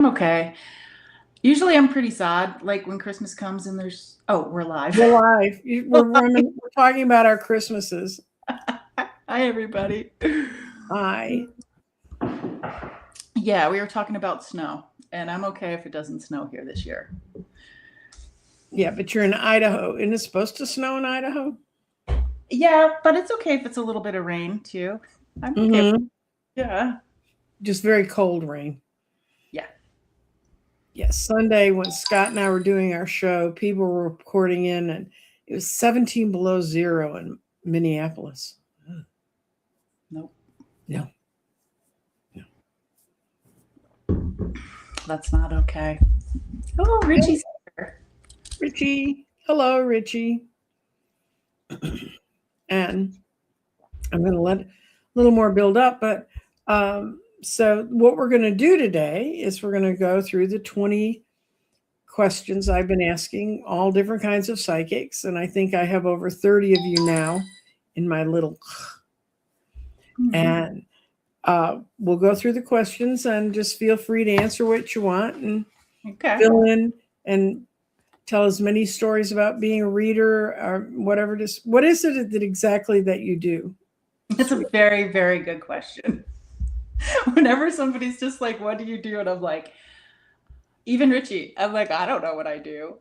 I'm okay. Usually I'm pretty sad, like when Christmas comes and oh, we're live. We're live. We're talking about our Christmases. Hi, everybody. Hi. Yeah, we were talking about snow, and I'm okay if it doesn't snow here this year. Yeah, but you're in Idaho. Isn't it supposed to snow in Idaho? Yeah, but it's okay if it's a little bit of rain too. I'm okay. Mm-hmm. Yeah. Just very cold rain. Yeah. Yes. Sunday, when Scott and I were doing our show, people were reporting in, and it was 17 below zero in Minneapolis. Nope. No, no. That's not okay. Oh, Richie's here. Richie. Hello, Richie. And I'm going to let a little more build up, but so what we're going to do today is we're going to go through the 20 questions I've been asking all different kinds of psychics, and I think I have over 30 of you now in my little. Mm-hmm. And we'll go through the questions and just feel free to answer what you want and fill in and tell as many stories about being a reader or whatever it is. What is it that exactly that you do? That's a very, very good question. Whenever somebody's just like, "What do you do?" and I'm like, even Richie, I'm like, I don't know what I do.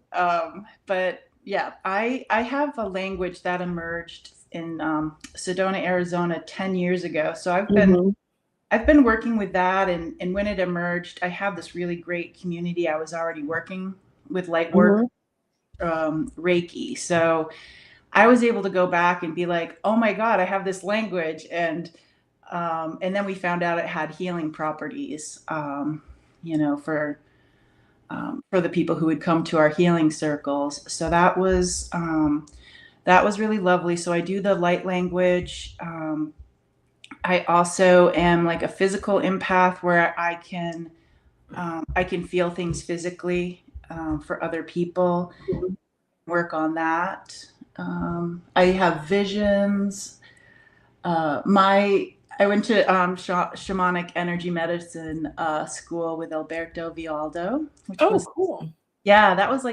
But yeah, I have a language that emerged in Sedona, Arizona 10 years ago. So Mm-hmm. I've been working with that, and when it emerged, I have this really great community. I was already working with light work, Mm-hmm. Reiki. So I was able to go back and be like, oh my God, I have this language. And then we found out it had healing properties, you know, for the people who would come to our healing circles. So that was really lovely. So I do the light language. I also am like a physical empath where I can feel things physically for other people. Work on that. I have visions. My I went to shamanic energy medicine school with Alberto Vialdo, which Oh, was cool. yeah, that was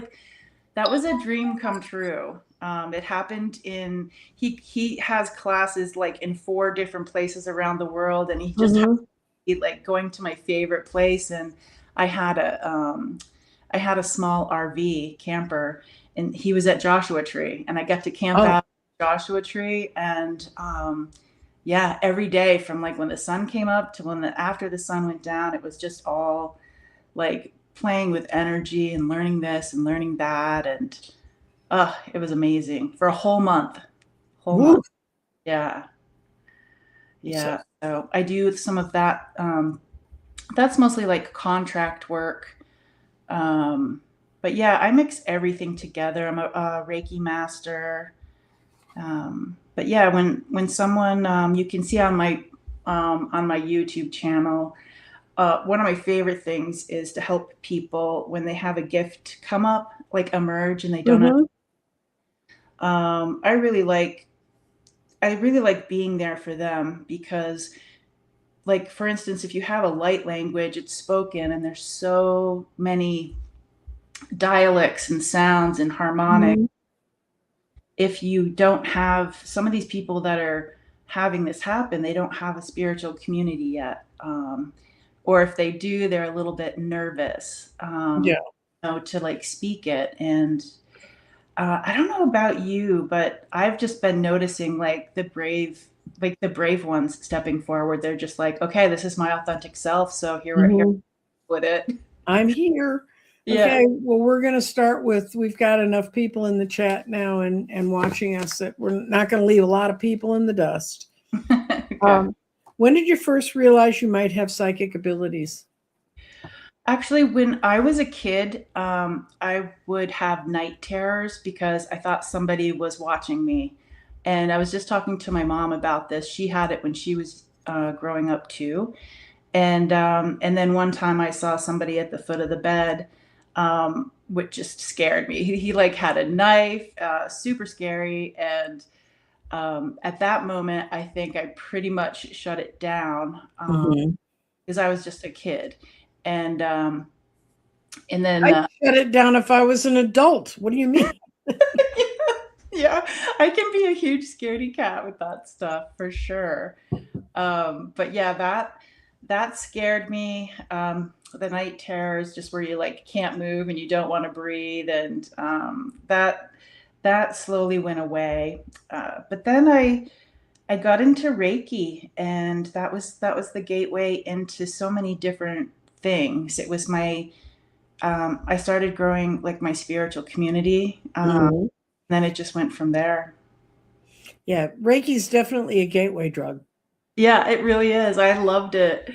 a dream come true. It happened in he has classes like in 4 different places around the world, and he just Mm-hmm. like going to my favorite place. And I had a I had a small RV camper, and he was at Joshua Tree, and I got to camp Oh, out at Joshua Tree, and yeah, every day from like when the sun came up to after the sun went down, it was just all like playing with energy and learning this and learning that. And it was amazing for a whole month. Whole woo. month. Yeah. So, Yeah. So I do some of that. That's mostly like contract work. Um, but yeah, I mix everything together. I'm a Reiki master. But yeah, when someone you can see on my YouTube channel, one of my favorite things is to help people when they have a gift come up, like emerge, and they don't know. mm-hmm. Um, I really like I really like being there for them because, like, for instance, if you have a light language, it's spoken, and there's so many dialects and sounds and harmonics. Mm-hmm. If you don't have some of these people that are having this happen, they don't have a spiritual community yet. Or if they do, they're a little bit nervous, Yeah. to like speak it. And I don't know about you, but I've just been noticing like the brave ones stepping forward. They're just like, okay, this is my authentic self. So here Mm-hmm. with it. I'm here. Yeah. Okay, well, we're going to start with we've got enough people in the chat now and watching us that we're not going to leave a lot of people in the dust. Okay. Um, when did you first realize you might have psychic abilities? Actually, when I was a kid, I would have night terrors because I thought somebody was watching me. And I was just talking to my mom about this. She had it when she was growing up too. And then one time I saw somebody at the foot of the bed, which just scared me. He like had a knife, super scary. And at that moment, I think I pretty much shut it down Mhm. because I was just a kid. And And then, I'd shut it down if I was an adult. What do you mean? yeah, I can be a huge scaredy cat with that stuff for sure. But yeah, that scared me. The night terrors, just where you like can't move and you don't want to breathe, and that slowly went away. But then I got into Reiki, and that was the gateway into so many different things. It was my I started growing like my spiritual community. Mhm. Then it just went from there. Yeah, Reiki's definitely a gateway drug. Yeah, it really is. I loved it.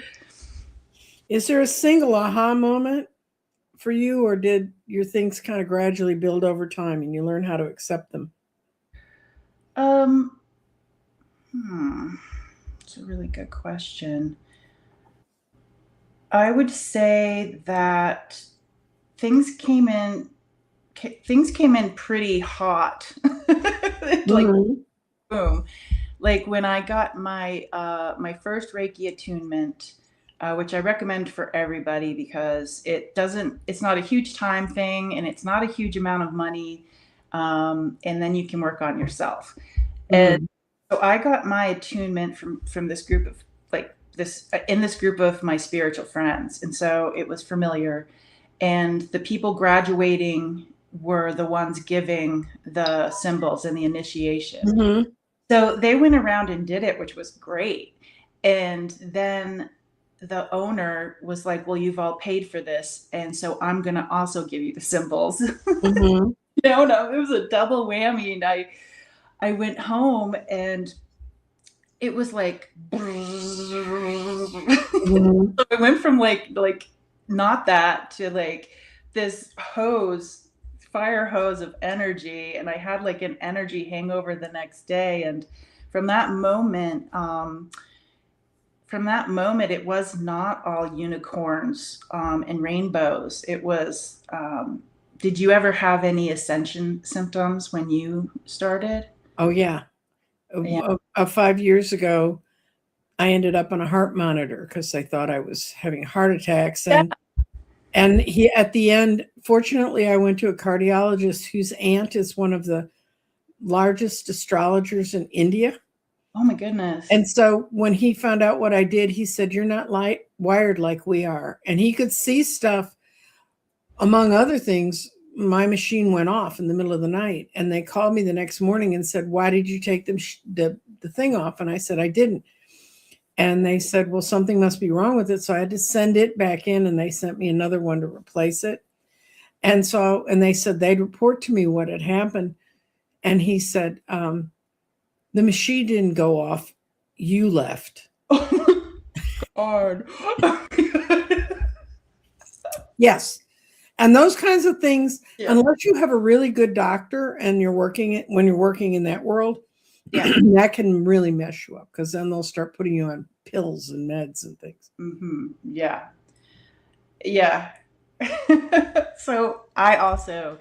Is there a single aha moment for you, or did your things kind of gradually build over time and you learn how to accept them? Um, it's a really good question. I would say that things came in things came in pretty hot. Like Mhm. boom. Like when I got my first Reiki attunement, which I recommend for everybody because it's not a huge time thing and it's not a huge amount of money, and then you can work on yourself. And Mhm. so I got my attunement from this group of like this in this group of my spiritual friends, and so it was familiar. And the people graduating were the ones giving the symbols and the initiation. Mhm. So they went around and did it, which was great. And then the owner was like, "Well, you've all paid for this, and so I'm going to also give you the symbols." Mhm. No, it was a double whammy. And I went home, and it was like Mhm. so it went from like not that to like this fire hose of energy, and I had like an energy hangover the next day. And from that moment, it was not all unicorns and rainbows. It was. Did you ever have any ascension symptoms when you started? Oh yeah. Yeah. 5 years ago, I ended up on a heart monitor because I thought I was having heart attacks, Yeah. and he at the end, fortunately, I went to a cardiologist whose aunt is one of the largest astrologers in India. Oh my goodness. And so when he found out what I did, he said, "You're not wired like we are." And he could see stuff. Among other things, my machine went off in the middle of the night, and they called me the next morning and said, "Why did you take the thing off?" And I said, "I didn't." And they said, "Well, something must be wrong with it." So I had to send it back in, and they sent me another one to replace it. And they said they'd report to me what had happened. And he said, "The machine didn't go off. You left." Oh my god. Yes. And those kinds of things, Yeah. unless you have a really good doctor and when you're working in that world, Yeah. that can really mess you up because then they'll start putting you on pills and meds and things. Yeah. Yeah. So I also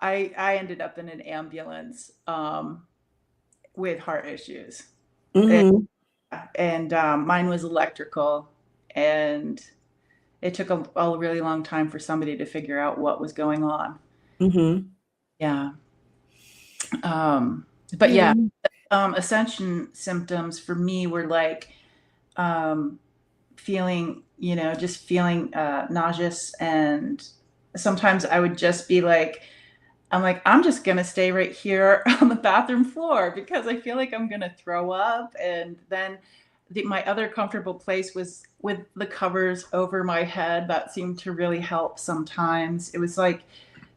I ended up in an ambulance with heart issues. And, Hmm. mine was electrical, and it took a really long time for somebody to figure out what was going on. Hmm. Yeah. Um but Yeah. yeah, ascension symptoms for me were like um just feeling nauseous. And sometimes I would just be like, I'm just going to stay right here on the bathroom floor because I feel like I'm going to throw up. And then my other comfortable place was with the covers over my head. That seemed to really help sometimes. It was like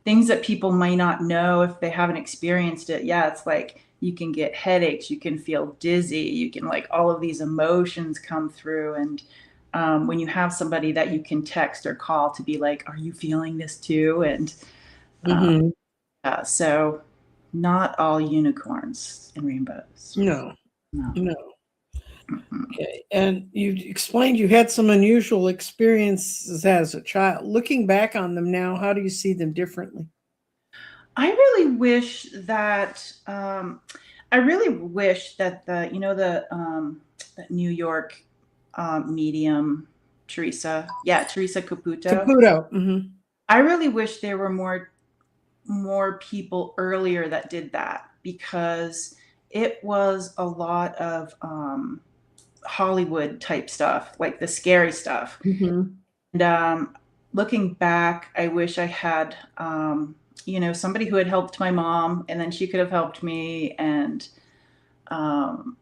things that people might not know if they haven't experienced it. Yeah, it's like you can get headaches, you can feel dizzy, you can like all of these emotions come through. And when you have somebody that you can text or call to be like, "Are you feeling this too?" And uh, Hmm. yeah, so not all unicorns and rainbows. No, No. no. Mm-mm. Okay. And you explained you had some unusual experiences as a child. Looking back on them now, how do you see them differently? I really wish that the that New York medium Teresa, yeah, Teresa Caputo. Caputo. Hmm. I really wish there were more people earlier that did that, because it was a lot of Hollywood type stuff, like the scary stuff. Mm-hmm. And looking back, I wish I had, somebody who had helped my mom, and then she could have helped me, and um,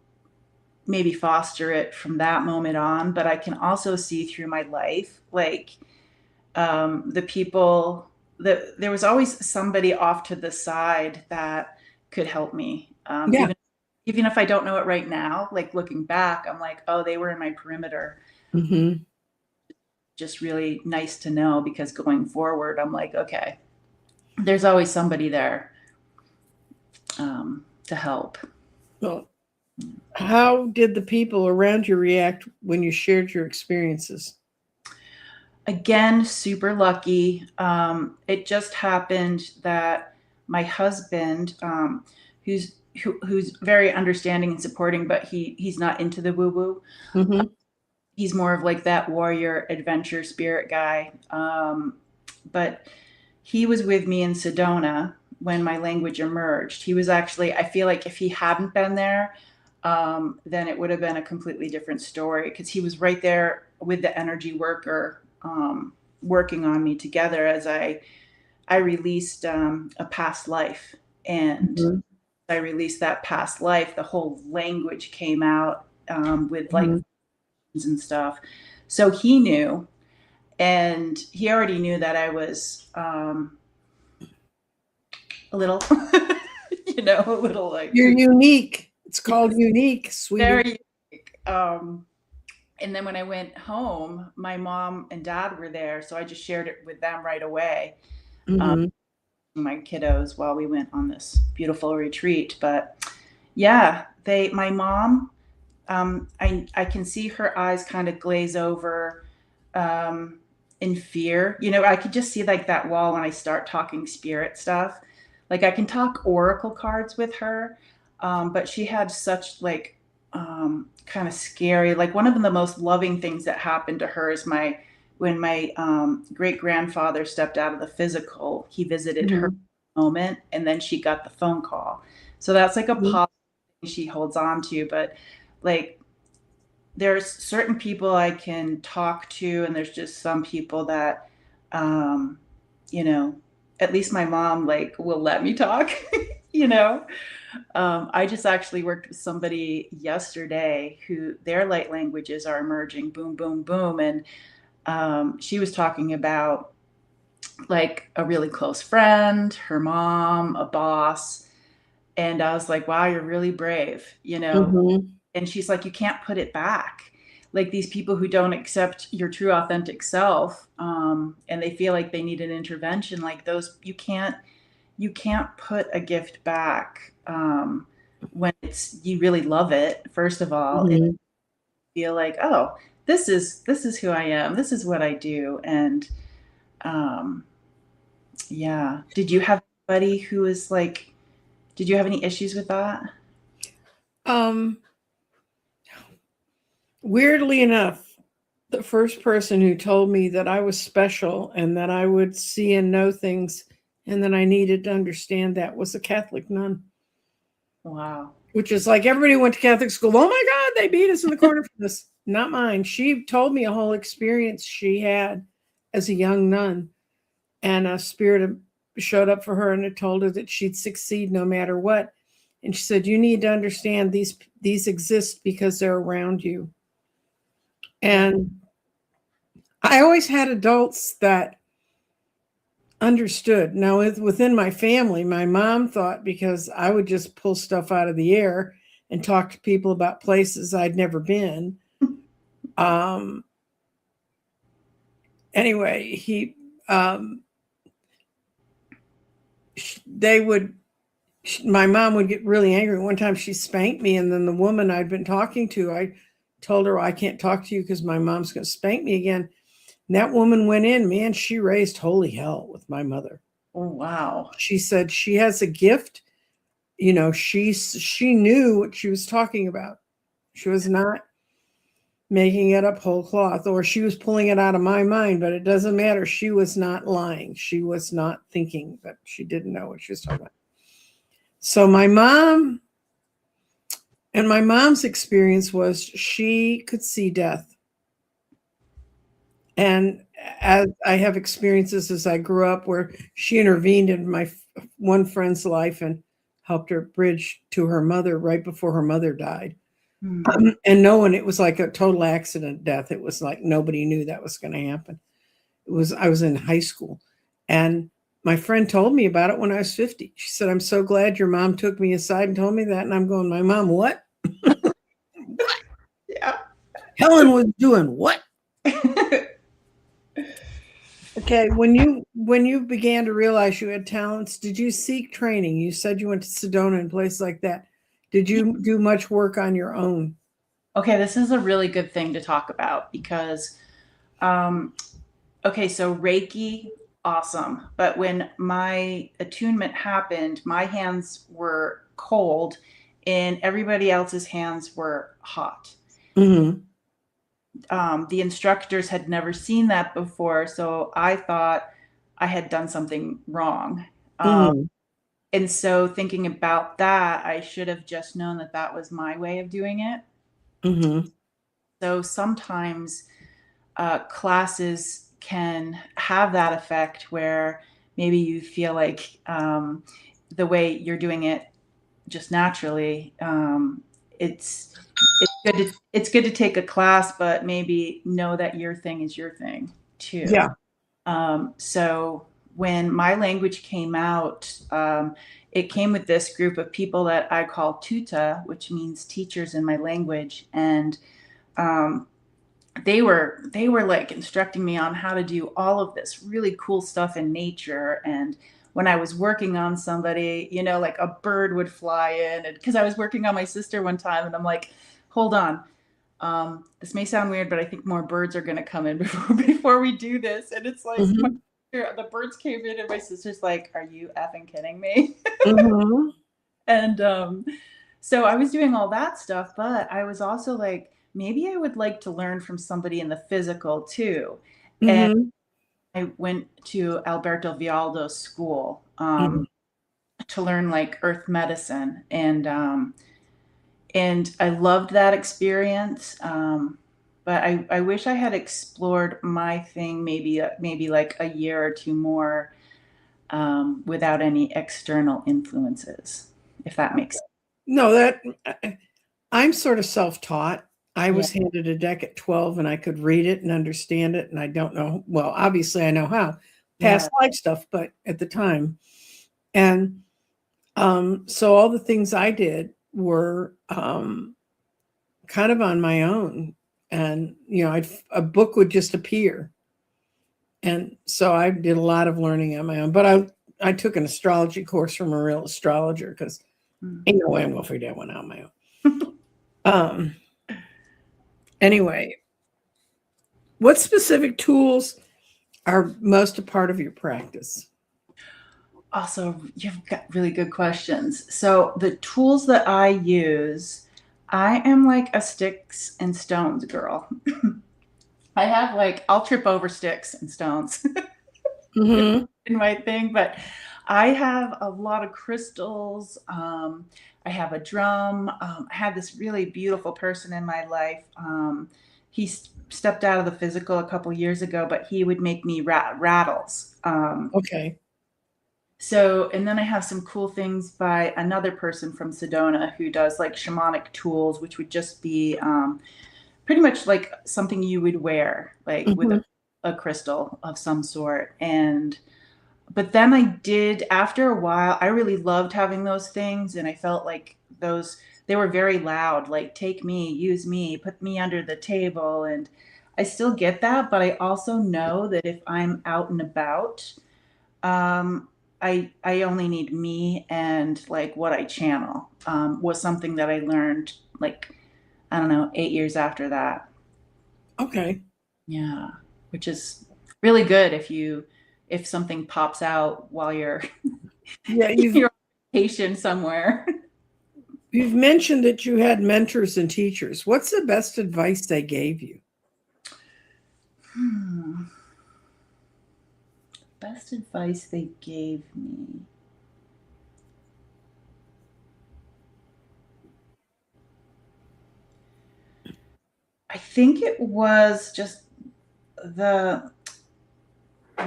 maybe foster it from that moment on. But I can also see through my life, like the people that there was always somebody off to the side that could help me, Yeah. even if I don't know it right now. Like looking back, I'm like, oh, they were in my perimeter. Mm-hmm. Just really nice to know, because going forward, I'm like, okay, there's always somebody there to help. Well, how did the people around you react when you shared your experiences? Again, super lucky. It just happened that my husband, who's very understanding and supporting, but he's not into the woo woo. Mm-hmm. He's more of like that warrior adventure spirit guy. But he was with me in Sedona when my language emerged. He was actually, I feel like if he hadn't been there, then it would have been a completely different story, because he was right there with the energy worker, working on me together as I released a past life. And Mm-hmm. I released that past life, the whole language came out, with like Mm-hmm. and stuff. So he knew, and he already knew that I was a little, a little like You're cuckoo. unique. It's called unique, sweetie. Very. And then when I went home, my mom and dad were there, so I just shared it with them right away. Um, Mm-hmm. my kiddos, while we went on this beautiful retreat. But yeah, my mom, I can see her eyes kind of glaze over, in fear. I could just see like that wall when I start talking spirit stuff. Like I can talk oracle cards with her, but she had such like, kind of scary. Like one of the most loving things that happened to her is when my great grandfather stepped out of the physical. He visited her Mm-hmm. moment, and then she got the phone call. So that's like a Mm-hmm. positive thing she holds on to. But like there's certain people I can talk to, and there's just some people that, um, you know, at least my mom like will let me talk. you know, I just actually worked with somebody yesterday who their light languages are emerging, boom, boom, boom, and she was talking about like a really close friend, her mom, a boss, and I was like, wow, you're really brave. Mm-hmm. And she's like, you can't put it back. Like these people who don't accept your true authentic self, and they feel like they need an intervention, like those, you can't put a gift back, when it's you really love it. First of all, and Mm-hmm. feel like, oh, this is who I am. This is what I do. And um, yeah. Did you have anybody who was like? Did you have any issues with that? Um, Weirdly enough, the first person who told me that I was special and that I would see and know things and that I needed to understand that was a Catholic nun, Wow. which is like everybody went to Catholic school. Oh my God, they beat us in the corner for this. Not mine. She told me a whole experience she had as a young nun, and a spirit showed up for her and it told her that she'd succeed no matter what. And she said, "You need to understand these exist because they're around you." Yeah. And I always had adults that understood. Now, within my family, my mom thought because I would just pull stuff out of the air and talk to people about places I'd never been. Um, anyway, um, they would, my mom would get really angry. One time she spanked me, and then the woman I'd been talking to, I told her, "I can't talk to you because my mom's going to spank me again." And that woman went in, man, she raised holy hell with my mother. Oh wow. She said she has a gift. She knew what she was talking about. She was not making it up whole cloth, or she was pulling it out of my mind, but it doesn't matter. She was not lying. She was not thinking that she didn't know what she was talking about. So my mom's experience was she could see death. And as I have experiences as I grew up where she intervened in my one friend's life and helped her bridge to her mother right before her mother died. Hmm. And no one, it was like a total accident death. It was like nobody knew that was going to happen. I was in high school, and my friend told me about it when I was 50. She said, "I'm so glad your mom took me aside and told me that." And I'm going, "My mom, what? What? Yeah. Helen was doing what?" Okay, when you began to realize you had talents, did you seek training? You said you went to Sedona and places like that. Did you do much work on your own? Okay, this is a really good thing to talk about because, um, okay, so Reiki, awesome. But when my attunement happened, my hands were cold and everybody else's hands were hot. Mm-hmm. The instructors had never seen that before, so I thought I had done something wrong. Um, Mm-hmm. and so thinking about that, I should have just known that that was my way of doing it. Mm-hmm. So sometimes classes can have that effect where maybe you feel like the way you're doing it just naturally, it's good to take a class, but maybe know that your thing is your thing too. Yeah. So when my language came out, it came with this group of people that I call tuta, which means teachers in my language, and um, they were like instructing me on how to do all of this really cool stuff in nature. And when I was working on somebody, like a bird would fly in, and because I was working on my sister one time, and I'm like, hold on, this may sound weird, but I think more birds are going to come in before we do this. And it's like Mm-hmm. the birds came in, and my sister's like, "Are you effing kidding me?" Mm-hmm. And so I was doing all that stuff, but I was also like, maybe I would like to learn from somebody in the physical too. And Mm-hmm. I went to Alberto Vialdo's school Mm-hmm. to learn like earth medicine, and I loved that experience. But I wish I had explored my thing maybe like a year or two more without any external influences, if that makes sense. No, that I'm sort of self-taught. I Yeah. was handed a deck at 12 and I could read it and understand it. And I don't know, well, obviously I know how Yeah. past life stuff, but at the time. And so all the things I did were kind of on my own. And, a book would just appear. And so I did a lot of learning on my own. But I took an astrology course from a real astrologer because Mm. ain't no way I'm going to figure that one out on my own. Um, anyway, what specific tools are most a part of your practice? Also, you've got really good questions. So the tools that I use, I am like a sticks and stones girl. I have like I'll trip over sticks and stones Mm-hmm. in my thing, but I have a lot of crystals. I have a drum. I had this really beautiful person in my life. He stepped out of the physical a couple years ago, but he would make me rattles. Okay. So, and then I have some cool things by another person from Sedona who does like shamanic tools, which would just be pretty much like something you would wear, like with Mm-hmm. a crystal of some sort. And, but then I did, after a while, I really loved having those things. And I felt like they were very loud, like take me, use me, put me under the table. And I still get that. But I also know that if I'm out and about, um, I only need me, and like what I channel was something that I learned like I don't know 8 years after that. Okay. Yeah, which is really good if something pops out while you're Yeah, you're on vacation somewhere. You've mentioned that you had mentors and teachers. What's the best advice they gave you? Hmm. Best advice they gave me. I think it was just the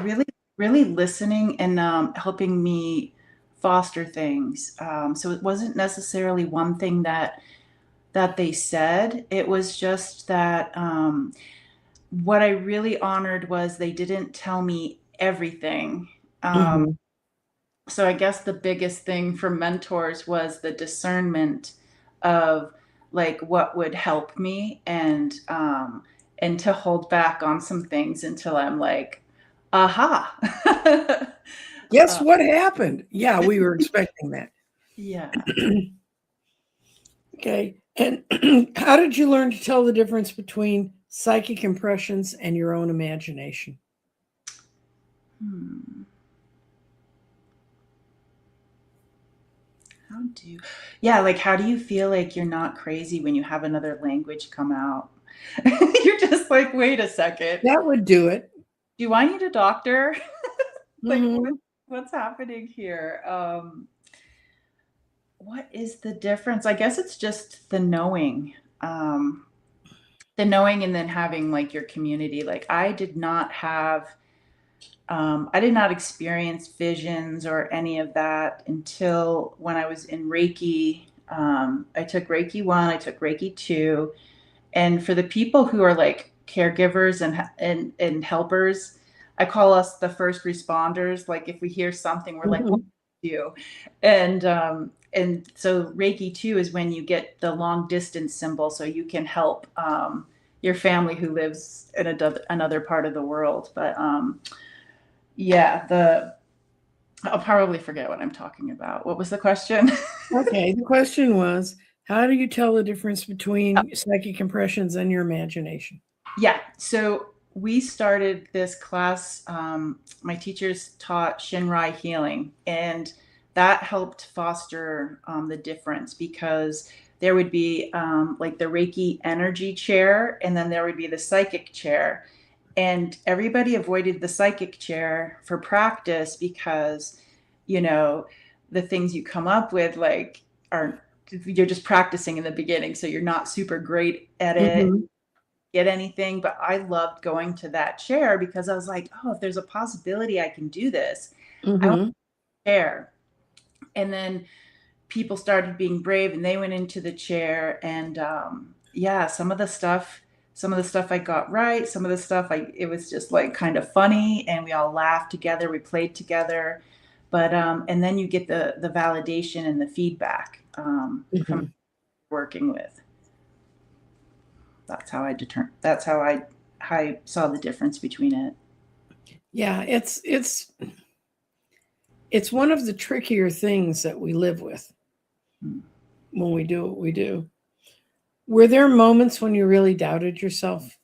really, really listening and helping me foster things. So it wasn't necessarily one thing that they said. It was just that what I really honored was they didn't tell me everything. Um, Mm-hmm. so I guess the biggest thing for mentors was the discernment of like what would help me and to hold back on some things until I'm like, aha. Guess uh, what happened? Yeah, we were expecting that. yeah. Okay. And how did you learn to tell the difference between psychic impressions and your own imagination? Hmm. How do Yeah, like how do you feel like you're not crazy when you have another language come out? You're just like, wait a second. That would do it. Do I need a doctor? Like Hmm. what's happening here? What is the difference? I guess it's just Um, the knowing and then having like your community. Like I did not experience visions or any of that until when I was in Reiki. I took Reiki 1, I took Reiki 2, and for the people who are like caregivers and helpers, I call us the first responders. Like if we hear something, we're like, "What Hmm. do you?" And so Reiki 2 is when you get the long distance symbol, so you can help your family who lives in another part of the world. But yeah, the I'll probably forget what I'm talking about. What was the question? Okay. The question was, how do you tell the difference between psychic impressions and your imagination? Yeah. So we started this class. My teachers taught Shinrai healing, and that helped foster the difference because there would be like the Reiki energy chair, and then there would be the psychic chair. And everybody avoided the psychic chair for practice because, you know, the things you come up with like are you're just practicing in the beginning, so you're not super great at it Hmm. get anything, but I loved going to that chair because I was like, oh, if there's a possibility I can do this, I want Hmm. to share. And then people started being brave and they went into the chair and yeah, some of the stuff I got right, some of the stuff it was just like kind of funny and we all laughed together, we played together. But and then you get the validation and the feedback from Hmm. working with. That's how I saw the difference between it. Yeah, it's one of the trickier things that we live with Hmm. when we do what we do. Were there moments when you really doubted yourself?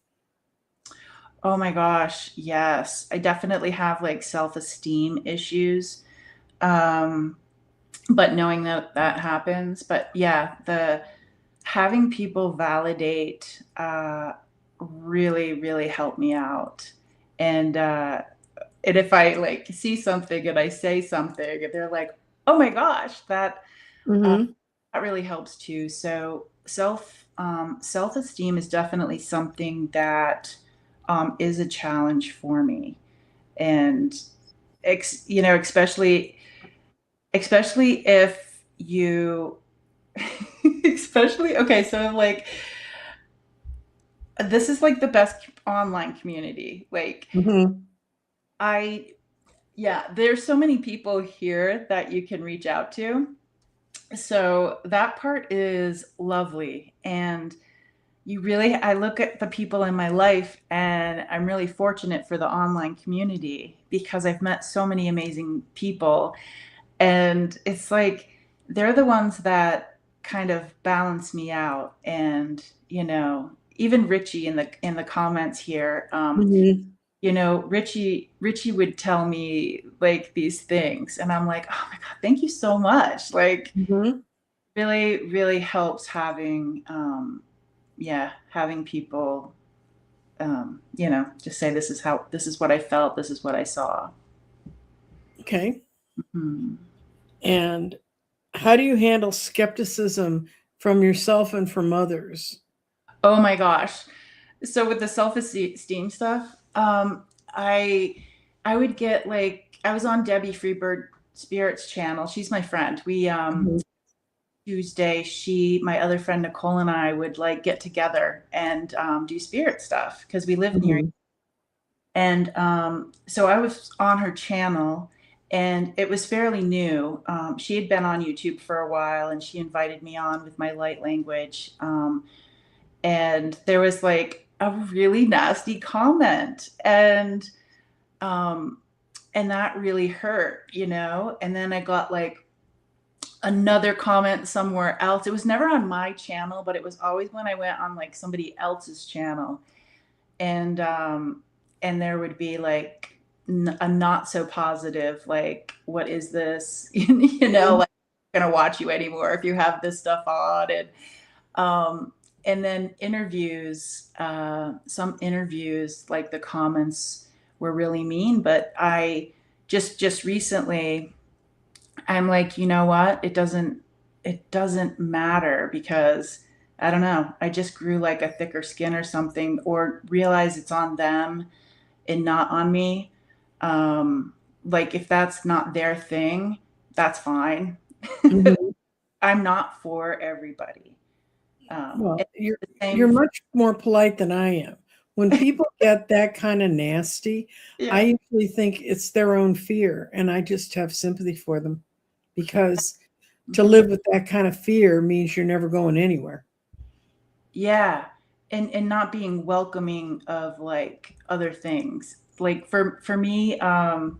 Oh my gosh, yes. I definitely have like self-esteem issues. Um, but knowing that that happens, but yeah, the having people validate really, really helped me out. And and if I like see something and I say something and they're like, "Oh my gosh, Hmm. that really helps too." So self-esteem is definitely something that is a challenge for me, and especially if you, especially okay. So like this is like the best online community. Like Hmm. I, yeah, there's so many people here that you can reach out to. So that part is lovely and I look at the people in my life and I'm really fortunate for the online community because I've met so many amazing people. And it's like they're the ones that kind of balance me out. And, even Richie in the comments here, Hmm. Richie would tell me like these things and I'm like, oh my God, thank you so much. Like, Hmm. really, really helps having, yeah, having people, just say, this is what I felt, this is what I saw. Okay. Hmm. And how do you handle skepticism from yourself and from others? Oh my gosh. So with the self-esteem stuff, I I would get like, I was on Debbie Freebird Spirit's channel. She's my friend. We Mhm. Tuesday, my other friend Nicole and I would like get together and do spirit stuff because we live near. Mhm. And so I was on her channel, and it was fairly new. She had been on YouTube for a while, and she invited me on with my light language. And there was like a really nasty comment, um, and that really hurt. And then I got like another comment somewhere else. It was never on my channel, but it was always when I went on like somebody else's channel, and there would be like a not so positive, like, what is this? Like, I'm gonna watch you anymore if you have this stuff on. Um and then interviews, some interviews, like the comments were really mean, but I just recently, I'm like, you know what? It doesn't matter, because I don't know. I just grew like a thicker skin or something, or realize it's on them and not on me. Like, if that's not their thing, that's fine. Mhm. I'm not for everybody. Well, It's you're the same you're for, much more polite than I am. When people get that kind of nasty, yeah. I usually think it's their own fear, and I just have sympathy for them because to Mhm. live with that kind of fear means you're never going anywhere. Yeah. And not being welcoming of like other things. Like, for me, I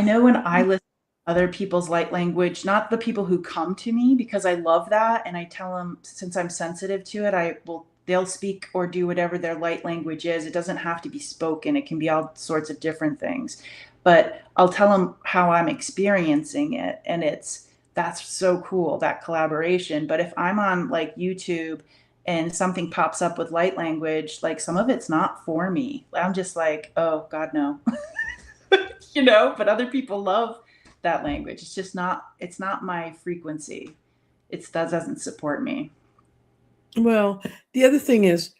know when I listen to other people's light language, not the people who come to me, because I love that, and I tell them, since I'm sensitive to it, they'll speak or do whatever their light language is. It doesn't have to be spoken. It can be all sorts of different things. But I'll tell them how I'm experiencing it, and that's so cool, that collaboration. But if I'm on like YouTube and something pops up with light language, like, some of it's not for me. I'm just like, oh God, no. But other people love that language. It's not my frequency. That doesn't support me. Well, the other thing is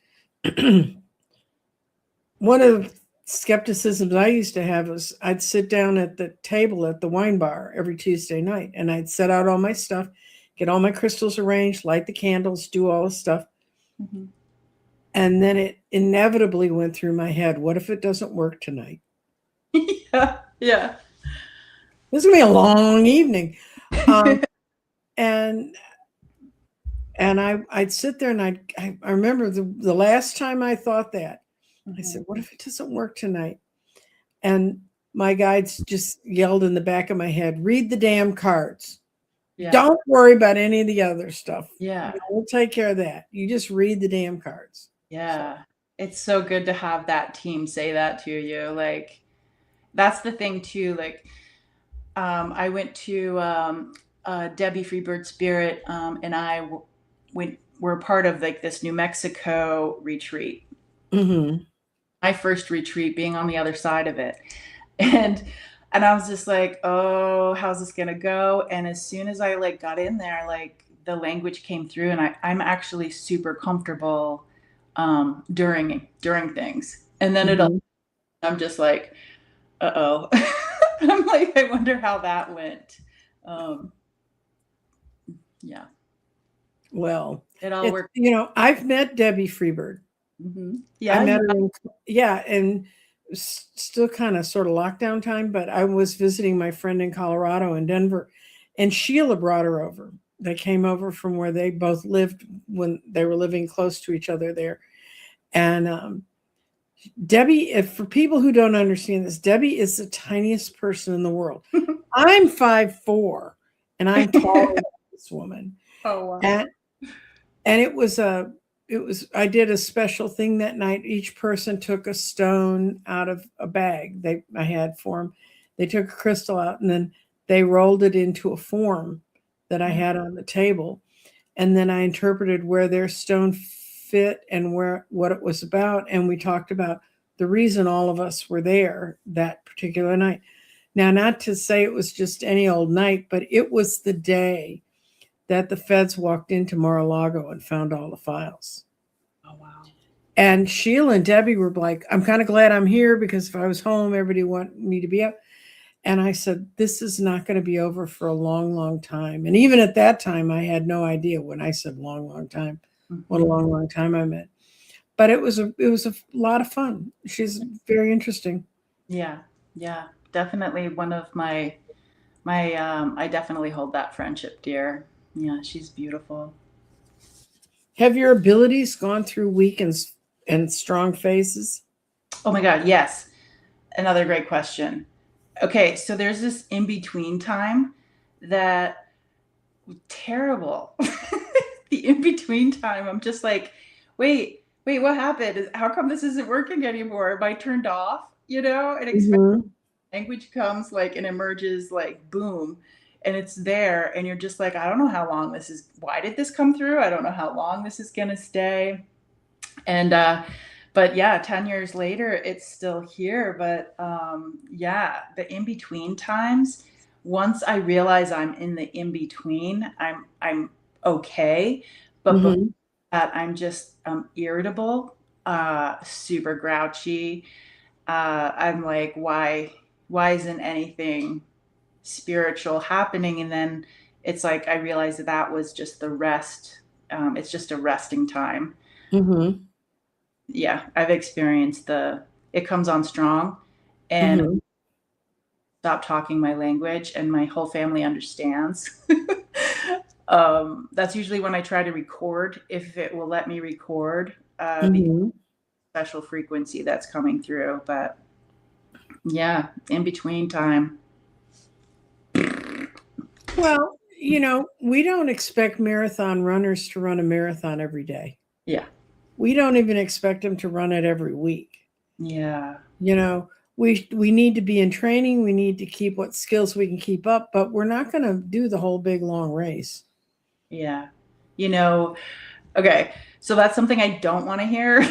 one of the skepticisms I used to have was I'd sit down at the table at the wine bar every Tuesday night and I'd set out all my stuff, get all my crystals arranged, light the candles, do all the stuff. Mhm. And then it inevitably went through my head, what if it doesn't work tonight? Yeah, yeah. This is gonna be a long evening. Um, and I'd sit there and I remember the last time I thought that, I Mhm. said, what if it doesn't work tonight? And my guides just yelled in the back of my head, read the damn cards. Yeah, Don't worry about any of the other stuff. yeah, We'll take care of that. You just read the damn cards. So, yeah. It's so good to have that team say that to you. Like, that's the thing too. Like, I went to, Debbie Freebird Spirit, and we're part of like this New Mexico retreat. mhm. My first retreat, being on the other side of it. And I was just like, "Oh, how's this gonna go?" And as soon as I like got in there, like, the language came through, and I'm actually super comfortable during things. And then Mhm. I'm just like, "Uh-oh." I'm like, I wonder how that went. Um, yeah, Well, it all worked. I've met Debbie Freebird. I Yeah, met you her in, yeah, and still kind of sort of lockdown time, but I was visiting my friend in Colorado in Denver, and Sheila brought her over. They came over from where they both lived when they were living close to each other there. And Debbie, if for people who don't understand this, Debbie is the tiniest person in the world. I'm 5'4", and I'm taller than this woman. Oh, wow. And it was I did a special thing that night. Each person took a stone out of a bag I had for them. They took a crystal out and then they rolled it into a form that I had on the table. And then I interpreted where their stone fit and where what it was about. And we talked about the reason all of us were there that particular night. Now, not to say it was just any old night, but it was the day that the feds walked into Mar-a-Lago and found all the files. Oh, wow. And Sheila and Debbie were like, I'm kind of glad I'm here because if I was home, everybody wanted me to be up. And I said, this is not going to be over for a long, long time. And even at that time, I had no idea when I said long, long time, what a Mm-hmm. long, long time I meant. But it was a lot of fun. She's very interesting. Yeah, yeah, definitely one of I definitely hold that friendship dear. Yeah, she's beautiful. Have your abilities gone through weak and strong phases? Oh my God, yes. Another great question. Okay, so there's this in between time that terrible. The in between time, I'm just like, wait, what happened? How come this isn't working anymore? Am I turned off? And Mm-hmm. language comes like and emerges like boom, and it's there, and you're just like, I don't know how long this is. Why did this come through? I don't know how long this is gonna stay. And but yeah, 10 years later it's still here. But yeah, the in between times, once I realize I'm in the in between, I'm okay. But before Mm-hmm. that, I'm just irritable, super grouchy. I'm like, why isn't anything spiritual happening? And then it's like I realized that that was just the rest. It's just a resting time. Mm-hmm. Yeah, I've experienced it comes on strong, and Mm-hmm. stop talking my language, and my whole family understands. That's usually when I try to record, if it will let me record, because Mm-hmm. special frequency that's coming through. But yeah, in between time. Well, we don't expect marathon runners to run a marathon every day. Yeah, We don't even expect them to run it every week. yeah, You know, we need to be in training. We need to keep what skills we can keep up, but we're not going to do the whole big long race. yeah. You know, okay, so that's something I don't want to hear.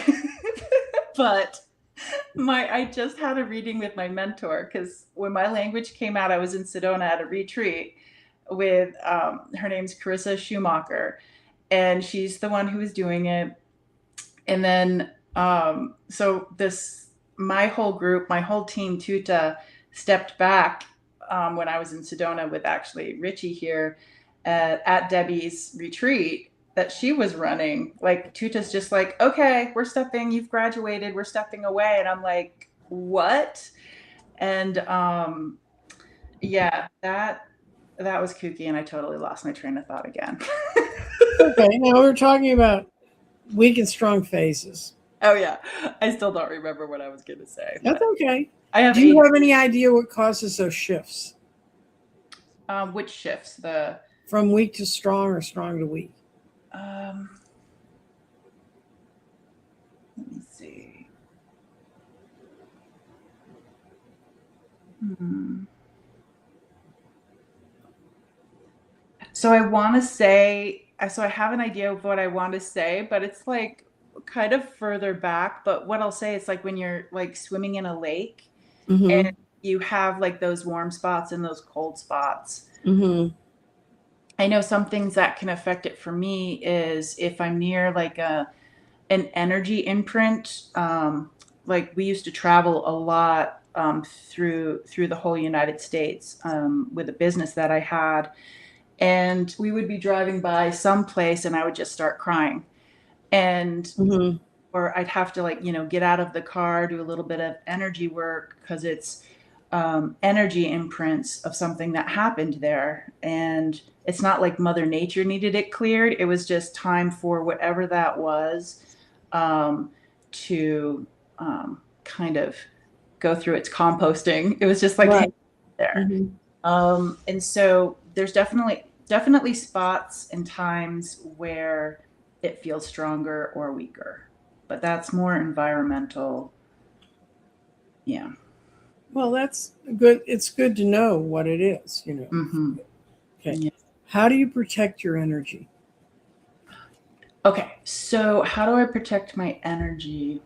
But I just had a reading with my mentor, because when my language came out, I was in Sedona at a retreat with her name's Carissa Schumacher, and she's the one who was doing it. And then so this my whole group, my whole team Tuta stepped back when I was in Sedona with actually Richie here at Debbie's retreat that she was running. Like Tuta's just like, okay, you've graduated, we're stepping away. And I'm like, what? And yeah, that was kooky, and I totally lost my train of thought again. Okay, now we're talking about weak and strong phases. Oh yeah, I still don't remember what I was gonna say, That's but okay. I have Do you eight. have any idea what causes those shifts Which shifts? The from weak to strong or strong to weak? um, let me see. Hmm. So I want to say, so I have an idea of what I want to say, but it's like kind of further back. But what I'll say is like when you're like swimming in a lake, and Mm-hmm. you have like those warm spots and those cold spots. Mm-hmm. I know some things that can affect it for me is if I'm near like an energy imprint. Like we used to travel a lot through the whole United States with a business that I had, and we would be driving by some place, and I would just start crying, and Mm-hmm. or I'd have to like get out of the car, do a little bit of energy work because it's energy imprints of something that happened there. And it's not like Mother Nature needed it cleared. It was just time for whatever that was to kind of go through its composting. It was just like hanging Right. there. Mm-hmm. And so there's definitely spots and times where it feels stronger or weaker, but that's more environmental. Yeah. Well, that's good. It's good to know what it is. Hmm. Okay. Yeah. How do you protect your energy? Okay, so how do I protect my energy?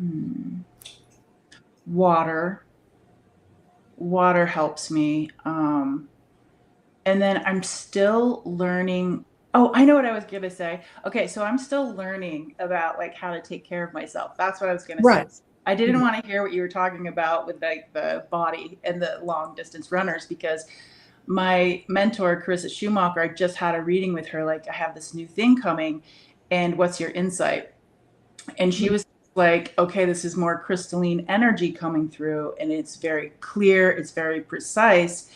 Hmm. Water. Water helps me. And then I'm still learning. Oh, I know what I was gonna say. Okay, so I'm still learning about like how to take care of myself. That's what I was gonna say. Right. I didn't Yeah. want to hear what you were talking about with like the body and the long distance runners because my mentor, Carissa Schumacher, I just had a reading with her. Like, I have this new thing coming, and what's your insight? And she was like, okay, this is more crystalline energy coming through, and it's very clear, it's very precise.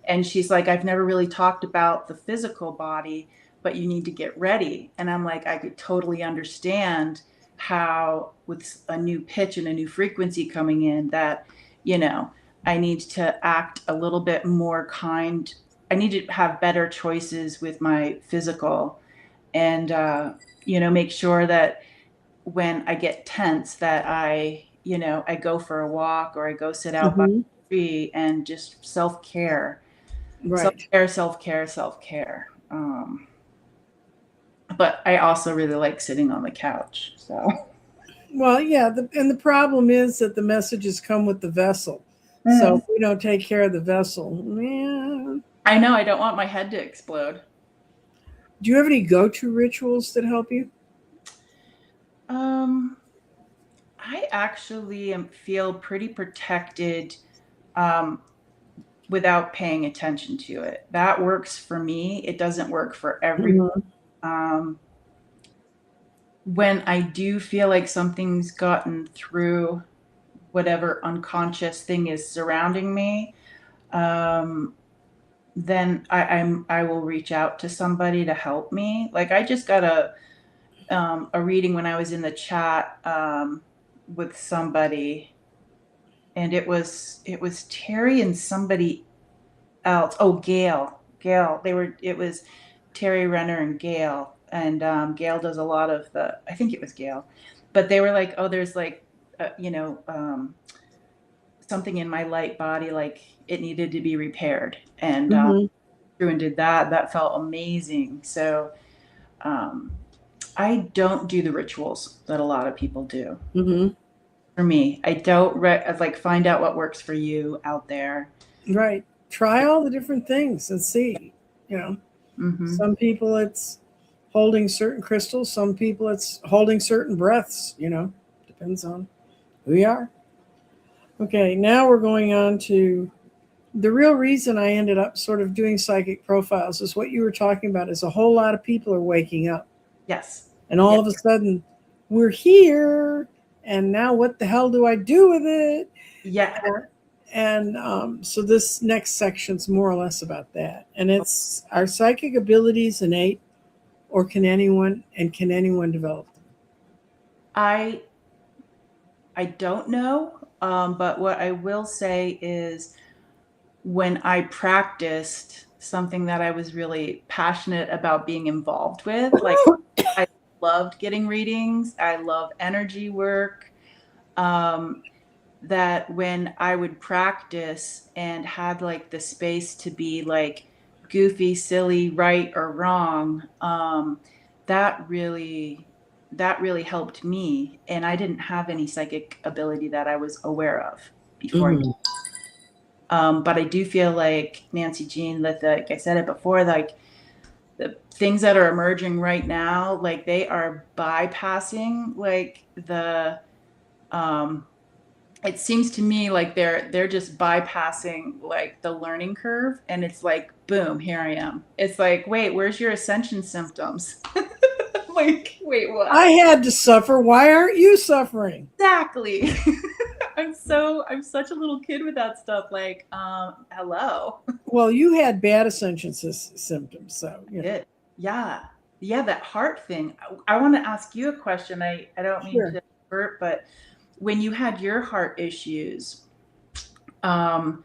And she's like, I've never really talked about the physical body, but you need to get ready. And I'm like, I could totally understand how, with a new pitch and a new frequency coming in, that, you know, I need to act a little bit more kind. I need to have better choices with my physical and, make sure that when I get tense that I go for a walk or I go sit out by Hmm. a tree and just self-care, Right. self-care, self-care, self-care. But I also really like sitting on the couch. So Well, yeah, and the problem is that the messages come with the vessel. So mm. if we don't take care of the vessel, yeah. I know I don't want my head to explode. Do you have any go-to rituals that help you? Um, I actually feel pretty protected um, without paying attention to it. That works for me. It doesn't work for everyone. Mhm. Um, when I do feel like something's gotten through whatever unconscious thing is surrounding me, um, then I will reach out to somebody to help me. Like I just got a reading when I was in the chat with somebody, and it was Terry and somebody else. Oh, Gail. It was Terry Renner and Gail, and Gail does a lot of the. I think it was Gail, but they were like, oh, there's like, something in my light body, like it needed to be repaired, and Mhm. through and did that. That felt amazing. So um, I don't do the rituals that a lot of people do. Mhm. For me, I don't like find out what works for you out there. Right. Try all the different things and see. You know, Hmm. some people it's holding certain crystals, some people it's holding certain breaths, depends on who you are. Okay, now we're going on to the real reason I ended up sort of doing psychic profiles is what you were talking about is a whole lot of people are waking up Yes. and Yeah. all of a sudden we're here and now what the hell do I do with it? Yeah. And so this next section's more or less about that. And it's our psychic abilities innate or can anyone develop them? I I don't know, but what I will say is when I practiced something that I was really passionate about being involved with, like I loved getting readings, I love energy work. Um, that when I would practice and had like the space to be like goofy, silly, right or wrong, that really that really helped me. And I didn't have any psychic ability that I was aware of before. Mhm. But I do feel like Nancy Jean, that like I said it before, like the things that are emerging right now, like they are bypassing like the um it seems to me like they're just bypassing like the learning curve, and it's like boom, here I am. It's like, wait, where's your ascension symptoms? Like, wait, I what? had to suffer. Why aren't you suffering? Exactly. I'm such a little kid with that stuff, like hello. Well, you had bad ascension symptoms, so I did. Yeah. Yeah, that heart thing. I want to ask you a question. I don't mean sure. to hurt, but when you had your heart issues, um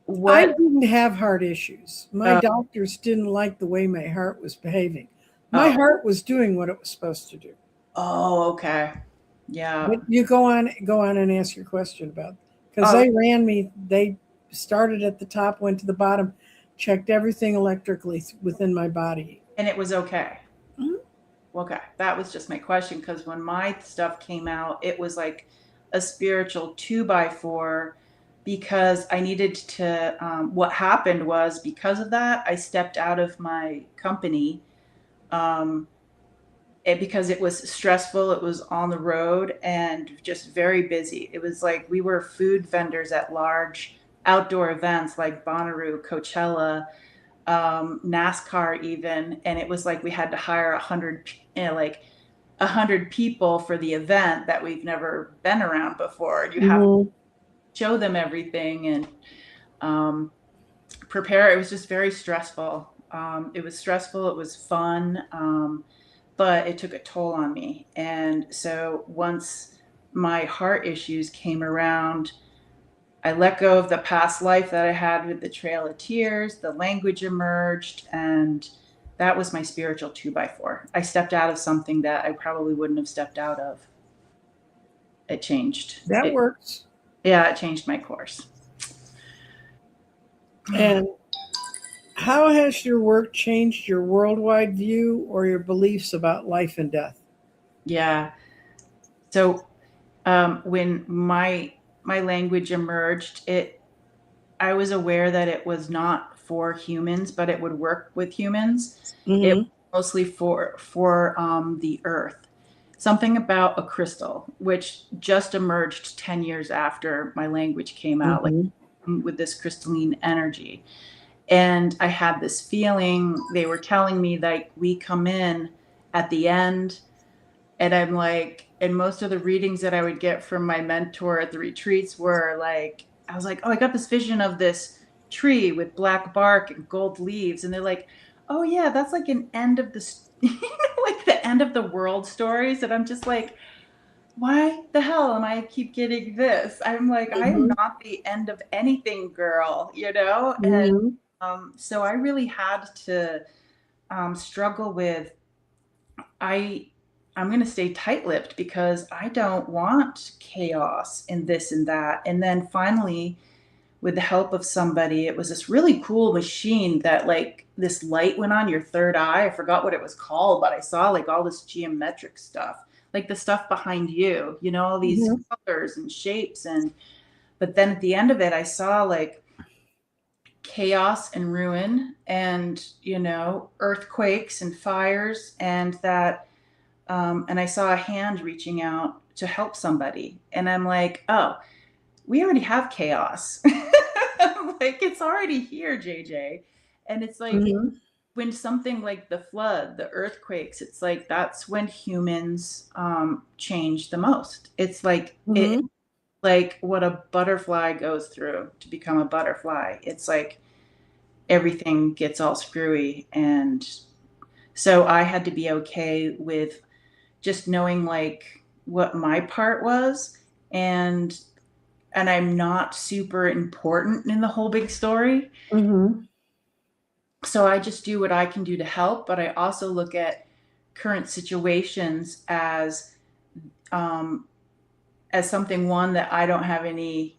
I what didn't have heart issues. My uh, doctors didn't like the way my heart was behaving. My oh, heart was doing what it was supposed to do. oh, okay. Yeah. But you go on and ask your question about because Oh, they ran me. They started at the top, went to the bottom, checked everything electrically within my body. And it was okay. Mhm. Okay, that was just my question because when my stuff came out, it was like a spiritual two by four because I needed to. What happened was because of that, I stepped out of my company um, because it was stressful. It was on the road and just very busy. It was like we were food vendors at large outdoor events like Bonnaroo, Coachella, NASCAR even, and it was like we had to hire 100, like 100 people for the event that we've never been around before. You have to Mhm. show them everything and um, prepare. It was just very stressful. It was stressful. It was fun, but it took a toll on me. And so once my heart issues came around, I let go of the past life that I had with the Trail of Tears, the language emerged, and that was my spiritual two by four. I stepped out of something that I probably wouldn't have stepped out of. It changed. That works. Yeah, it changed my course. And how has your work changed your worldwide view or your beliefs about life and death? Yeah. So when my language emerged, it I was aware that it was not for humans, but it would work with humans. It Hmm. was mostly for the earth. Something about a crystal, which just emerged 10 years after my language came out, like Hmm. with this crystalline energy. And I had this feeling they were telling me like we come in at the end, and I'm like, and most of the readings that I would get from my mentor at the retreats were like, I was like, oh, I got this vision of this tree with black bark and gold leaves. And they're like, oh, yeah, that's like an end of the, like the end of the world stories. And I'm just like, why the hell am I keep getting this? I'm like, I am Hmm. not the end of anything, girl, you know? And Hmm. so I really had to struggle with I I'm going to stay tight-lipped because I don't want chaos and this and that. And then finally, with the help of somebody, it was this really cool machine that like this light went on your third eye. I forgot what it was called, but I saw like all this geometric stuff, like the stuff behind you, all these Hmm. colors and shapes. And but then at the end of it, I saw like chaos and ruin and earthquakes and fires, and I saw a hand reaching out to help somebody. And I'm like, oh, we already have chaos. Like, it's already here, JJ. And it's like Hmm. when something like the flood, the earthquakes, it's like that's when humans change the most. It's Hmm. like what a butterfly goes through to become a butterfly. It's like everything gets all screwy. And so I had to be okay with just knowing like what my part was, and I'm not super important in the whole big story. Hmm. So I just do what I can do to help, but I also look at current situations um, as something one that I don't have any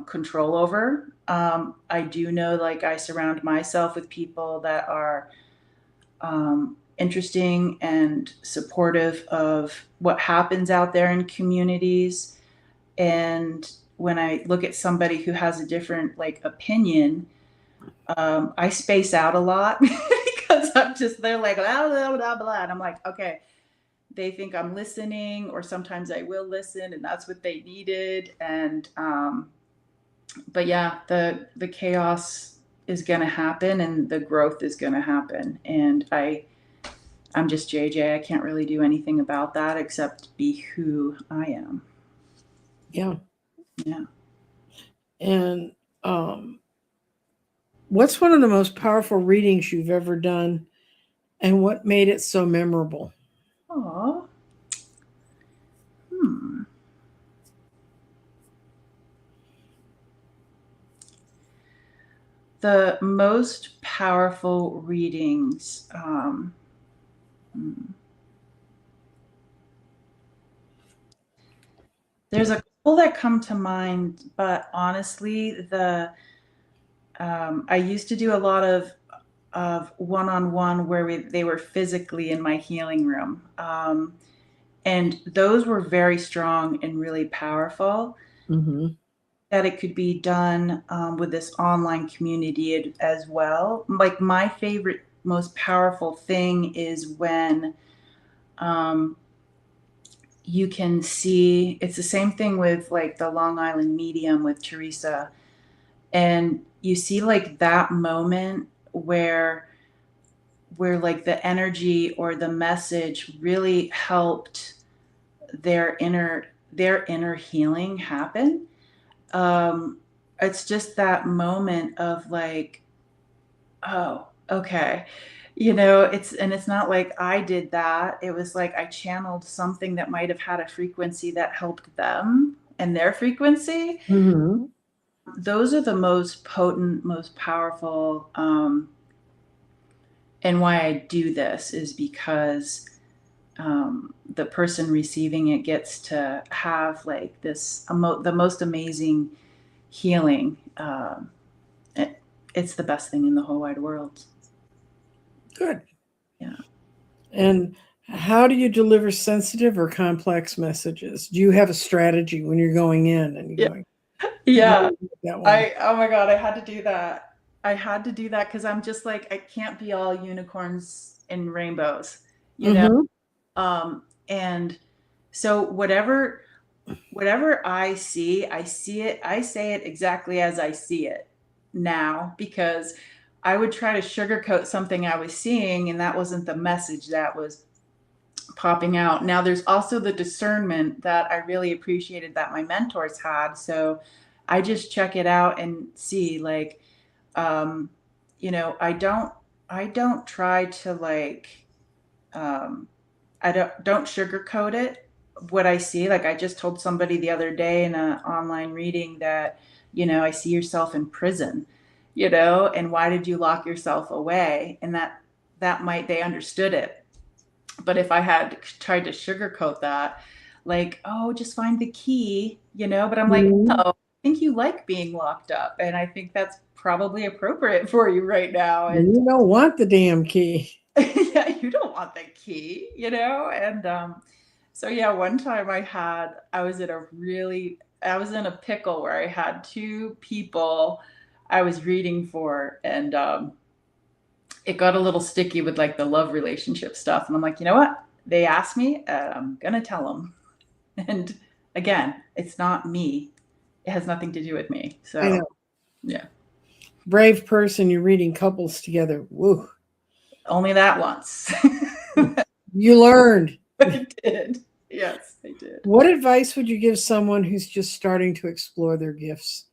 control over. I do know like I surround myself with people that are interesting and supportive of what happens out there in communities. And when I look at somebody who has a different like opinion, I space out a lot because they're like blah blah blah blah, and I'm like, okay, they think I'm listening, or sometimes I will listen, and that's what they needed. And but yeah, the chaos is going to happen, and the growth is going to happen, and I'm just JJ. I can't really do anything about that except be who I am. Yeah. Yeah. And um, what's one of the most powerful readings you've ever done, and what made it so memorable? Oh. Hmm. The most powerful readings. Hmm. There's a couple that come to mind, but honestly, I used to do a lot of one-on-one where they were physically in my healing room. And those were very strong and really powerful. Mm-hmm. That it could be done with this online community as well. Like my favorite, most powerful thing is when um, you can see it's the same thing with like the Long Island medium with Teresa, and you see like that moment where like the energy or the message really helped their inner healing happen. It's just that moment of like, oh, okay. It's not like I did that. It was like I channeled something that might have had a frequency that helped them and their frequency. Mm-hmm. Those are the most potent, most powerful. And why I do this is because the person receiving it gets to have like the most amazing healing. It, it's the best thing in the whole wide world. Good. Yeah. And how do you deliver sensitive or complex messages? Do you have a strategy when you're going in and you're Yeah. going, how do Yeah. you get that one? Oh my God, I had to do that. I had to do that because I'm just like, I can't be all unicorns and rainbows, you know? Mm-hmm. And so whatever I say it exactly as I see it now, because I would try to sugarcoat something I was seeing, and that wasn't the message that was popping out. Now, there's also the discernment that I really appreciated that my mentors had. So I just check it out and see, like, um, I don't try to like, um, I don't sugarcoat it. What I see, like I just told somebody the other day in an online reading that, I see yourself in prison, and why did you lock yourself away? And that might they understood it. But if I had tried to sugarcoat that, like, oh, just find the key, but I'm like, Mm-hmm. no, I think you like being locked up. And I think that's probably appropriate for you right now. And You don't want the damn key. yeah, you don't want the key, And so yeah, one time I was in a pickle where I had two people I was reading for, and it got a little sticky with like the love relationship stuff. And I'm like, you know what? They asked me, I'm gonna tell them. And again, it's not me. It has nothing to do with me. I So know. yeah, Brave person, you're reading couples together. Woo. only that once. You learned. I did. Yes, I did. What advice would you give someone who's just starting to explore their gifts?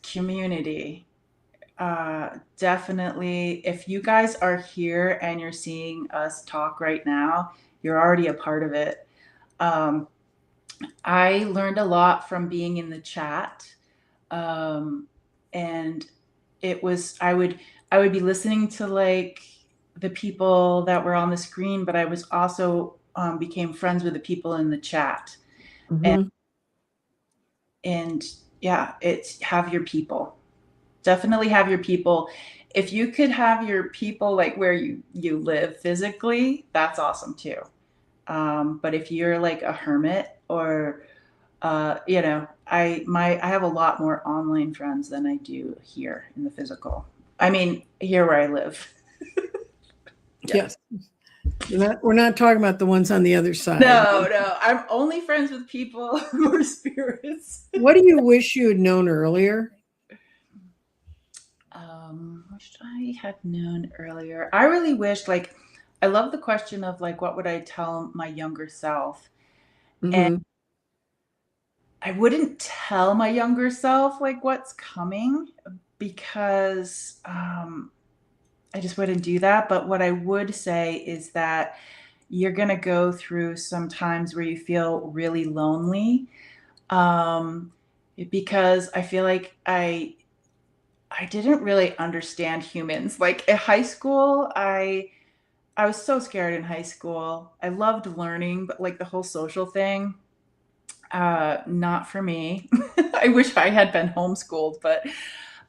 Community. Definitely. If you guys are here and you're seeing us talk right now, you're already a part of it. Um, I learned a lot from being in the chat. Um, and I would be listening to like the people that were on the screen, but I was also became friends with the people in the chat. And Mm-hmm. and yeah, it's have your people. Definitely have your people. If you could have your people like where you live physically, that's awesome too. But if you're like a hermit or I have a lot more online friends than I do here in the physical. I mean, here where I live. Yeah. Yes. We're not talking about the ones on the other side. No, no. I'm only friends with people who are spirits. What do you wish you had known earlier? Which I had known earlier. I really wish, like, I love the question of like, what would I tell my younger self? And Mm-hmm. I wouldn't tell my younger self like what's coming because I just wouldn't do that. But what I would say is that you're going to go through some times where you feel really lonely, um, because I feel like I didn't really understand humans. Like in high school, I was so scared in high school. I loved learning, but like the whole social thing, not for me. I wish I had been homeschooled, but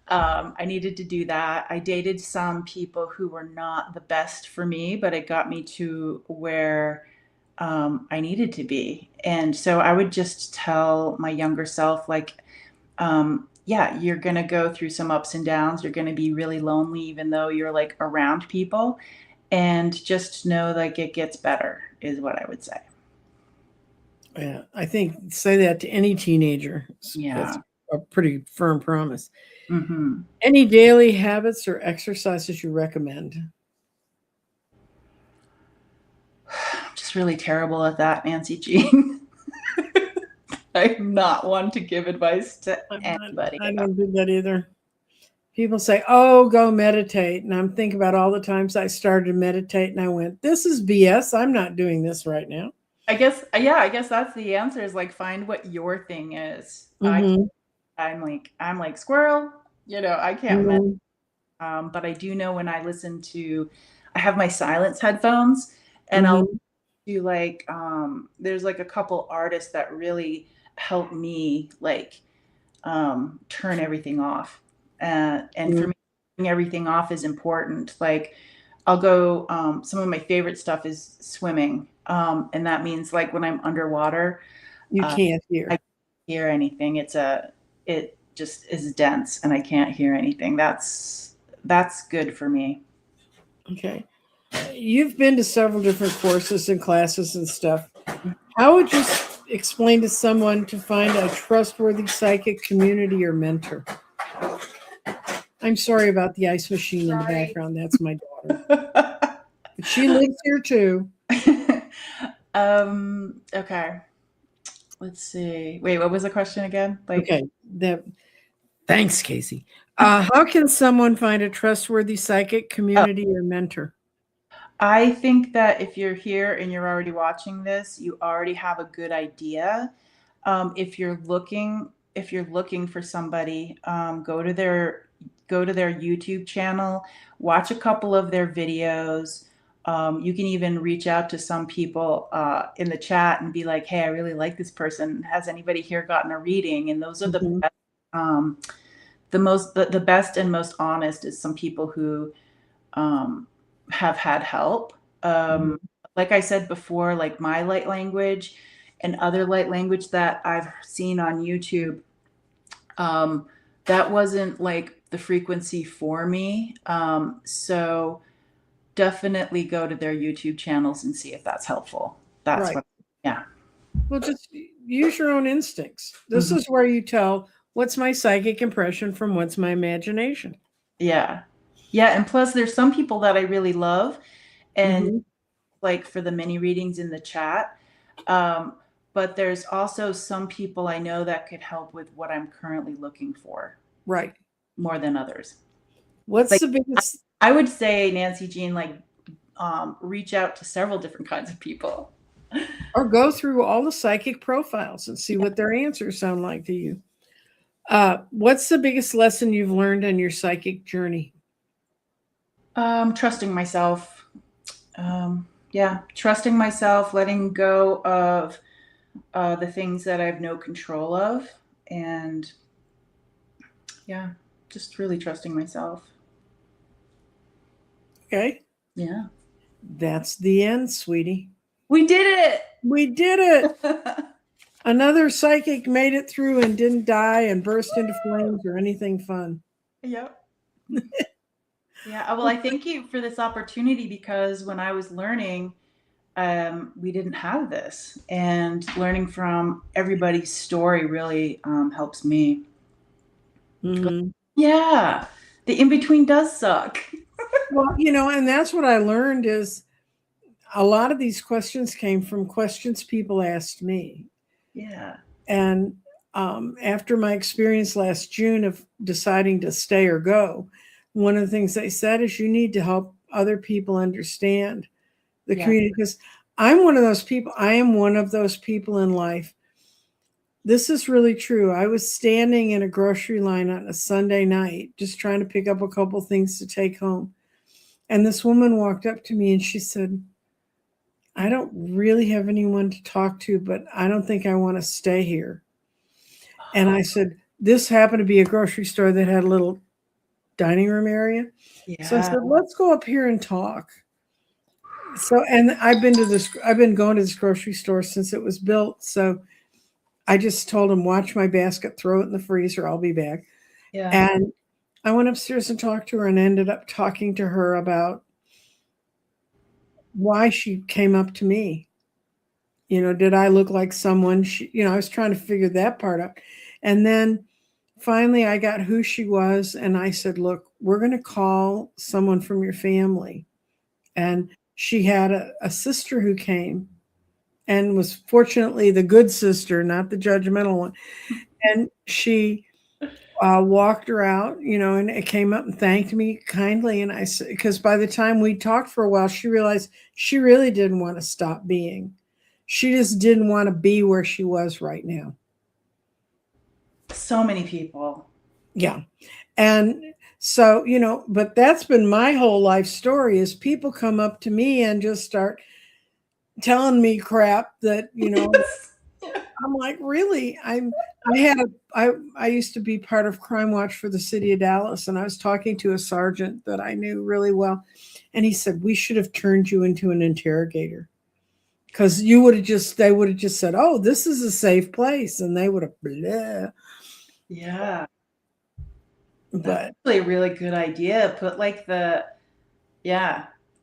I needed to do that. I dated some people who were not the best for me, but it got me to where I needed to be. And so I would just tell my younger self, like, yeah, you're going to go through some ups and downs. You're going to be really lonely, even though you're like around people. And just know like it gets better, is what I would say. Yeah, I think say that to any teenager. That's Yeah. a pretty firm promise. Hmm. Any daily habits or exercises you recommend? I'm just really terrible at that, Nancy Jean. I'm not one to give advice to I'm not, anybody I about. don't do that either. People say, "Oh, go meditate," and I'm thinking about all the times I started to meditate, and I went, "This is BS. I'm not doing this right now." I guess, yeah, I guess that's the answer is like find what your thing is. Hmm. I'm like squirrel, I can't med. Hmm. But I do know when I listen to, I have my silence headphones, and I'll Hmm. do like, there's like a couple artists that really help me like turn everything off. And for me, turning everything off is important. Like I'll go, some of my favorite stuff is swimming. And that means like when I'm underwater, You uh, can't I hear. can't hear anything. It just is dense and I can't hear anything. That's good for me. Okay. You've been to several different courses and classes and stuff. How would you explain to someone to find a trustworthy psychic community or mentor? I'm sorry about the ice machine in the Sorry. background. That's my daughter. But she lives here too. Okay. Let's see. Wait, what was the question again? Like, Okay. That Thanks, Casey. How can someone find a trustworthy psychic oh, community or mentor? I think that if you're here and you're already watching this, you already have a good idea. If you're looking for somebody, go to their YouTube channel, watch a couple of their videos. You can even reach out to some people in the chat and be like, "Hey, I really like this person. Has anybody here gotten a reading?" And those are Mhm. um, the best and most honest is some people who um, have had help. Mhm. Like I said before, like my light language and other light language that I've seen on YouTube, um, that wasn't like the frequency for me. So definitely go to their YouTube channels and see if that's helpful. That's Right. what, yeah. Well, just use your own instincts. This Mhm. is where you tell what's my psychic impression from what's my imagination. Yeah. Yeah. And plus, there's some people that I really love. And Hmm. like for the mini readings in the chat. Um, but there's also some people I know that could help with what I'm currently looking for Right. more than others. What's Like the biggest, I would say, Nancy Jean, like reach out to several different kinds of people. or go through all the psychic profiles and see what their answers sound like to you? What's the biggest lesson you've learned on your psychic journey? Trusting myself. Yeah, trusting myself, letting go of the things that I have no control of, and yeah, just really trusting myself. Okay. Yeah, That's the end, sweetie. we did We did it. it. Another psychic made it through and didn't die and burst into flames or anything fun. Yep. Yeah. Well, I thank you for this opportunity because when I was learning, we didn't have this, and learning from everybody's story really helps me. Mhm. Yeah, the in between does suck. Well, and that's what I learned is a lot of these questions came from questions people asked me. Yeah. And after my experience last June of deciding to stay or go, one of the things they said is you need to help other people understand the Yeah. community because I'm one of those people. I am one of those people in life. This is really true. I was standing in a grocery line on a Sunday night, just trying to pick up a couple things to take home. And this woman walked up to me and she said, I don't really have anyone to talk to, but I don't think I want to stay here. And I said, this happened to be a grocery store that had a little dining room area. So I Yeah. said, let's go up here and talk. So, and I've been going to this grocery store since it was built. So I just told him, watch my basket, throw it in the freezer, I'll be back. Yeah. And I went upstairs and talked to her and ended up talking to her about why she came up to me. Did I look like someone I was trying to figure that part out. And then finally I got who she was. And I said, look, we're going to call someone from your family. And she had a sister who came and was fortunately the good sister, not the judgmental one. And she walked her out, and it came up and thanked me kindly. And I said, because by the time we talked for a while, she realized she really didn't want to stop being. She just didn't want to be where she was right now. So many people. Yeah. And so, but that's been my whole life story is people come up to me and just start telling me crap that, I'm like, really? I used to be part of Crime Watch for the city of Dallas, and I was talking to a sergeant that I knew really well, and he said, we should have turned you into an interrogator. Because they would have just said, oh, this is a safe place, and they would have blah. Yeah. That's But actually a really good idea.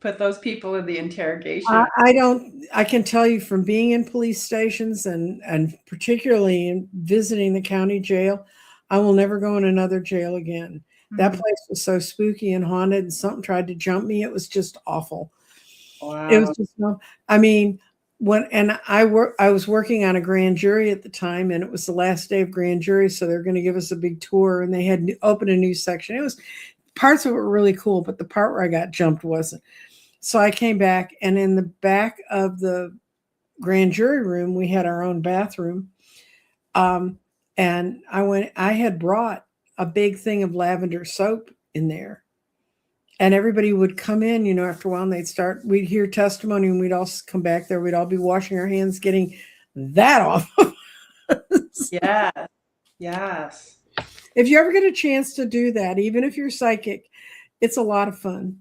Put those people in the interrogation. I can tell you from being in police stations and particularly in visiting the county jail, I will never go in another jail again. That Mm. place was so spooky and haunted, and something tried to jump me. It was just awful. It was Wow. just no, I mean, I was working on a grand jury at the time, and it was the last day of grand jury, so they're going to give us a big tour, and they had opened a new section. It was parts of it were really cool, but the part where I got jumped wasn't. So I came back, and in the back of the grand jury room, we had our own bathroom. Um, and I had brought a big thing of lavender soap in there. And everybody would come in, after a while, and we'd hear testimony, and we'd all come back there. We'd all be washing our hands, getting that off. Yes. Yes. If you ever get a chance to do that, even if you're psychic, it's a lot of fun.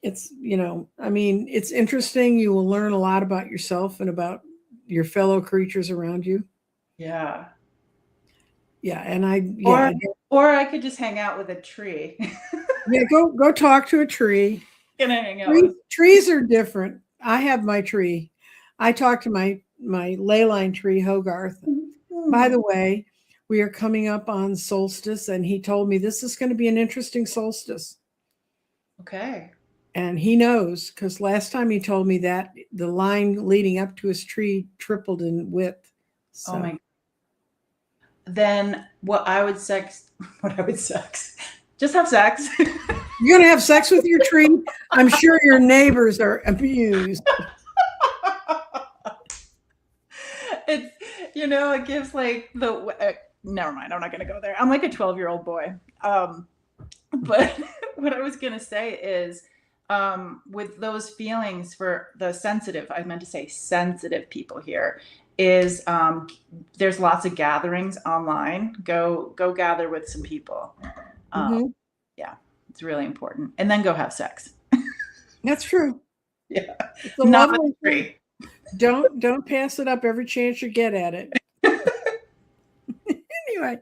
It's, it's interesting. You will learn a lot about yourself and about your fellow creatures around you. Yeah. Yeah. And I, Or yeah, or I could just hang out with a tree. yeah, go talk to a tree. Gonna hang out with Trees are different. I have my tree. I talk to my ley line tree, Hogarth. By Hmm. the way, we are coming up on solstice, and he told me this is going to be an interesting solstice. Okay. And he knows because last time he told me that the line leading up to his tree tripled in width. Oh So my. Then what I would sex. Just have sex. you're going to have sex with your tree. I'm sure your neighbors are amused. It's it gives like never mind, I'm not gonna go there. I'm like a 12-year-old boy. But what I was gonna say is with those feelings for the sensitive, I meant to say sensitive people here, is there's lots of gatherings online. Go gather with some people. um, Mhm. yeah, it's really important, and then go have sex. That's true. Yeah. It's a Not with lovely thing. free. Don't pass it up every chance you get at it. Anyway,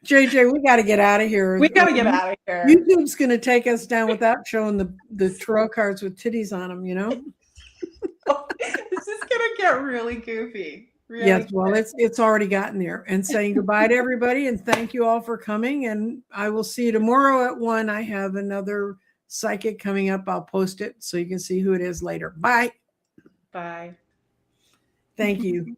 JJ, we got to get out of here. We gotta get out of here. YouTube's going to take us down without showing the tarot cards with titties on them. This is gonna get really goofy. Yes, Really. well, it's already gotten there. And saying goodbye to everybody, and thank you all for coming. And I will see you tomorrow at 1. I have another psychic coming up. I'll post it so you can see who it is later. Bye. Bye. Thank you.